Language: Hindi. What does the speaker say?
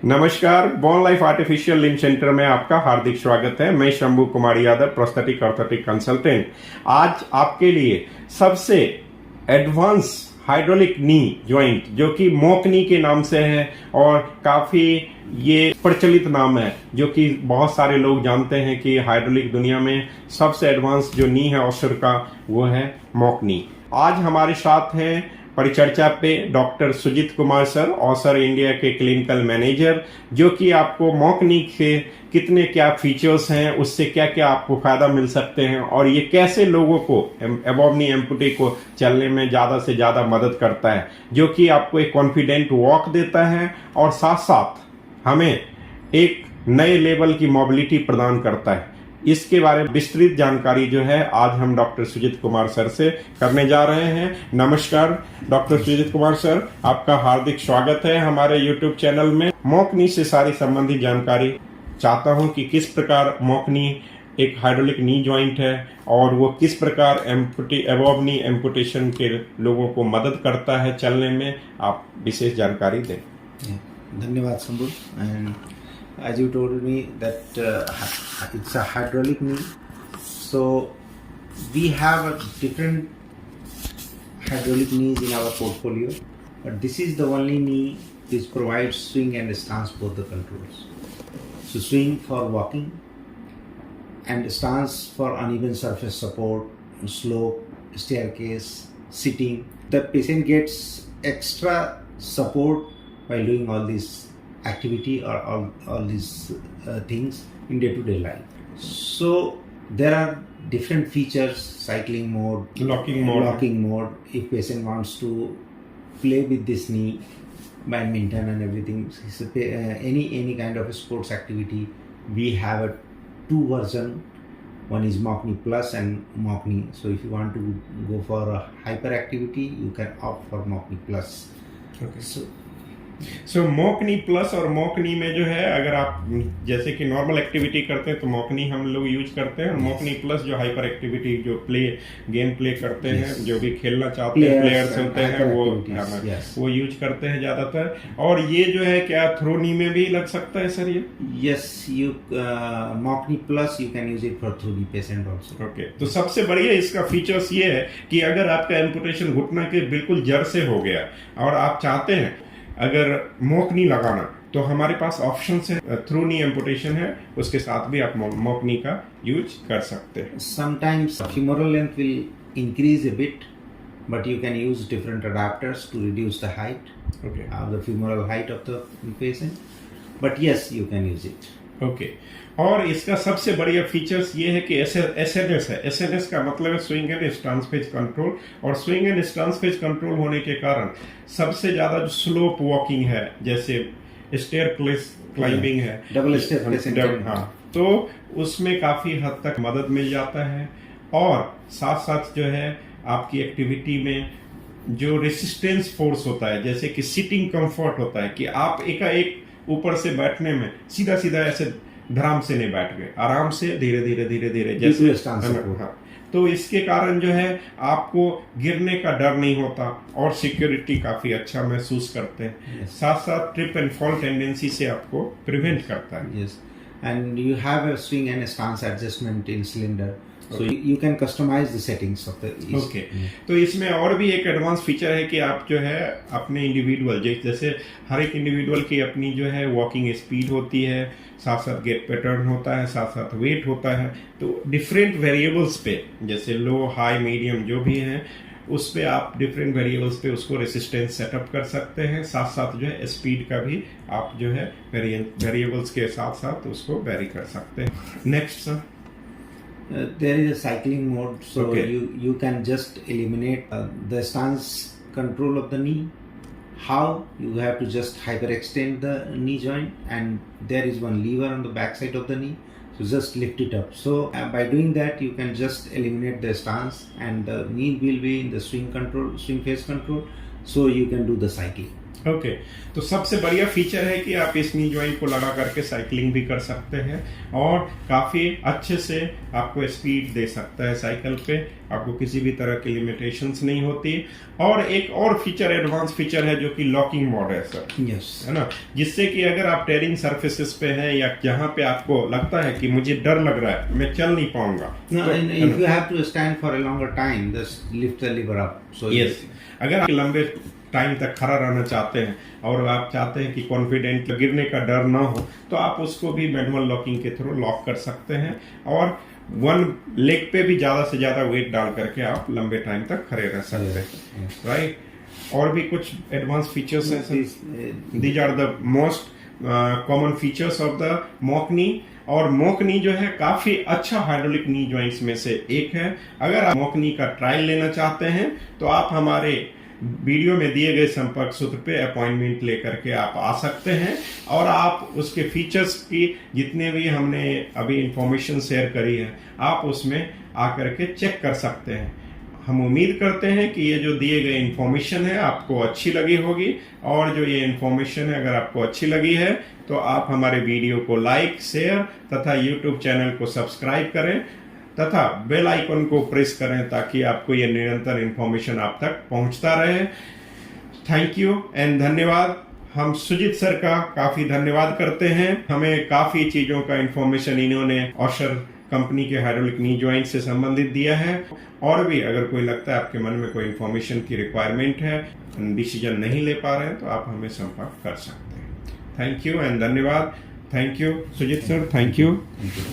नमस्कार, born life artificial limb centre में आपका हार्दिक स्वागत है। मैं Shambhu Kumar Yadav, prosthetic orthotic consultant. आज आपके लिए सबसे एडवांस हाइड्रोलिक नी जॉइंट, जो कि मॉक नी के नाम से है और काफी ये प्रचलित नाम है, जो कि बहुत सारे लोग जानते हैं कि हाइड्रोलिक दुनिया में सबसे एडवांस जो नी है ऑसर का, वो है मॉक नी। आज हमारे साथ हैं परिचर्चा पे doctor Sujit Kumar sir, Ossur India के क्लिनिकल मैनेजर, जो कि आपको मॉक नी के कितने क्या फीचर्स हैं, उससे क्या क्या आपको फायदा मिल सकते हैं और ये कैसे लोगों को अबव नी एम्पुटी को चलने में ज्यादा से ज्यादा मदद करता है, जो कि आपको एक कॉन्फिडेंट वॉक देता है और साथ साथ हमें एक नए लेवल की मोबिलिटी प्रदान करता है। इसके बारे में विस्तृत जानकारी जो है आज हम डॉक्टर सुजीत कुमार सर से करने जा रहे हैं। नमस्कार डॉक्टर सुजीत कुमार सर, आपका हार्दिक स्वागत है हमारे यूट्यूब चैनल में। मॉक नी से सारी संबंधित जानकारी चाहता हूं कि किस प्रकार मॉक नी एक हाइड्रोलिक नी जॉइंट है और वो किस प्रकार अबव नी एम्पुटेशन के लोगों को मदद करता है चलने में, आप विशेष जानकारी दें। धन्यवाद Shambhu. As you told me that it's a hydraulic knee, so we have a different hydraulic knees in our portfolio, but this is the only knee which provides swing and stance both the controls. So swing for walking and stance for uneven surface support, slope, staircase, sitting. The patient gets extra support while doing all these activity or all these things in day-to-day life. So there are different features: cycling mode, locking mode. If patient wants to play with this knee, badminton and everything, any kind of sports activity, we have a two version. One is Mach Knee Plus and Mach Knee. So if you want to go for a hyperactivity, you can opt for Mach Knee Plus. Okay. So mock knee plus और मॉक नी में जो है, अगर आप जैसे कि नॉर्मल एक्टिविटी करते हैं तो मॉक नी हम लोग यूज करते हैं, और मॉक नी प्लस जो हाइपर एक्टिविटी, जो गेम प्ले करते हैं, जो भी खेलना चाहते हैं प्लेयर्स होते हैं, वो यूज करते हैं ज्यादातर। और ये जो है क्या थ्रो नी में भी लग सकता है सर ये? Yes, you mock knee plus you can use it for throw knee patient also. Okay, तो सबसे बढ़िया इसका फीचर्स ये है कि अगर आपका एम्पुटेशन घुटना के बिल्कुल जड़ से हो गया और आप चाहते हैं अगर मॉक नी लगाना, तो हमारे पास ऑप्शन है, थ्रू नी एम्पुटेशन है, उसके साथ भी आप मॉक नी का यूज कर सकते हैं। Sometimes femoral length will increase a bit, but you can use different adapters to reduce the height, the femoral height of the patient. But yes, you can use it. Okay, और इसका सबसे बढ़िया फीचर्स ये है कि एसएनएस है। एसएनएस का मतलब है swing and stance phase control, और swing and stance phase control होने के कारण सबसे ज्यादा जो स्लोप वॉकिंग है, जैसे स्टेयर प्लेस क्लाइंबिंग है, डबल स्टेयर, हाँ, तो उसमें काफी हद तक मदद मिल जाता है। और साथ साथ जो है आपकी एक्टिविटी में जो रेसिस्टेंस फोर्स होता है, जैसे कि सिटिंग कंफर्ट होता है कि आप एक ऊपर से बैठने में सीधा सीधा ऐसे धराम से नहीं बैठ गए, आराम से धीरे धीरे जैसे, हाँ, तो इसके कारण जो है आपको गिरने का डर नहीं होता और सिक्योरिटी काफी अच्छा महसूस करते हैं। साथ साथ ट्रिप एंड फॉल टेंडेंसी से आपको प्रिवेंट करता है। Yes, and you have a swing and stance adjustment in cylinder, so you can customize the settings of the okay. तो इसमें और भी एक एडवांस फीचर है कि आप जो है अपने इंडिविजुअल, जैसे हर एक इंडिविजुअल की अपनी जो है वॉकिंग स्पीड होती है, साथ साथ गेट पैटर्न होता है, साथ साथ वेट होता है, तो डिफरेंट वेरिएबल्स पे, जैसे लो हाई मीडियम जो भी है, उस पे आप डिफरेंट वेरिएबल्स पे उसको रेसिस्टेंस सेटअप कर सकते हैं। साथ साथ जो है स्पीड का भी आप जो है वेरिएबल्स के साथ साथ उसको वेरी कर सकते हैं। Next sir, there is a cycling mode, so you can just eliminate the stance control of the knee. How you have to just hyperextend the knee joint, and there is one lever on the back side of the knee, so just lift it up. So by doing that you can just eliminate the stance, and the knee will be in the swing phase control, so you can do the cycling. Okay तो सबसे बढ़िया फीचर है कि आप इस नी जॉइंट को लगा करके साइकिलिंग भी कर सकते हैं और काफी अच्छे से आपको स्पीड दे सकता है साइकिल पे, आपको किसी भी तरह की लिमिटेशंस नहीं होती। और एक और फीचर, एडवांस फीचर है जो कि लॉकिंग मोड है सर, Yes. है ना, जिससे कि अगर आप टेरिंग सर्फेसिस पे हैं या जहां पे आपको लगता है कि मुझे डर लग रहा है, मैं चल नहीं पाऊंगा, No, and if you have to stand for a longer time, just lift the lever up. So yes, अगर आप लंबे टाइम तक खड़ा रहना चाहते हैं और आप चाहते हैं कि कॉन्फिडेंट गिरने का डर ना हो, तो आप उसको भी मैनुअल लॉकिंग के थ्रू लॉक कर सकते हैं और वन लेग पे भी ज्यादा से ज्यादा वेट डाल करके आप लंबे टाइम तक खड़े रह सकते हैं, राइट। और भी कुछ एडवांस फीचर्स हैं, these are the most common features of the mock knee. और मॉक नी जो है काफी अच्छा हाइड्रोलिक नी जॉइंट्स में से एक है। अगर आप मॉक नी का ट्रायल लेना चाहते हैं तो आप हमारे वीडियो में दिए गए संपर्क सूत्र पे अपॉइंटमेंट लेकर के आप आ सकते हैं और आप उसके फीचर्स की जितने भी हमने अभी इंफॉर्मेशन शेयर करी है आप उसमें आकर के चेक कर सकते हैं। हम उम्मीद करते हैं कि ये जो दिए गए इंफॉर्मेशन है आपको अच्छी लगी होगी और जो ये इंफॉर्मेशन है अगर आपको अच्छी लगी है तो आप हमारे वीडियो को लाइक, शेयर तथा यूट्यूब चैनल को सब्सक्राइब करें तथा बेल आइकन को प्रेस करें ताकि आपको ये निरंतर इंफॉर्मेशन आप तक पहुंचता रहे। थैंक यू एंड धन्यवाद। हम सुजीत सर का काफी धन्यवाद करते हैं, हमें काफी चीजों का इंफॉर्मेशन इन्होंने ऑशर कंपनी के हाइड्रोलिक नी जॉइंट से संबंधित दिया है। और भी अगर कोई लगता है आपके मन में कोई इंफॉर्मेशन की रिक्वायरमेंट है, डिसीजन नहीं ले पा रहे हैं तो आप हमें संपर्क कर सकते हैं। थैंक यू एंड धन्यवाद। Thank you Sujit sir, thank you.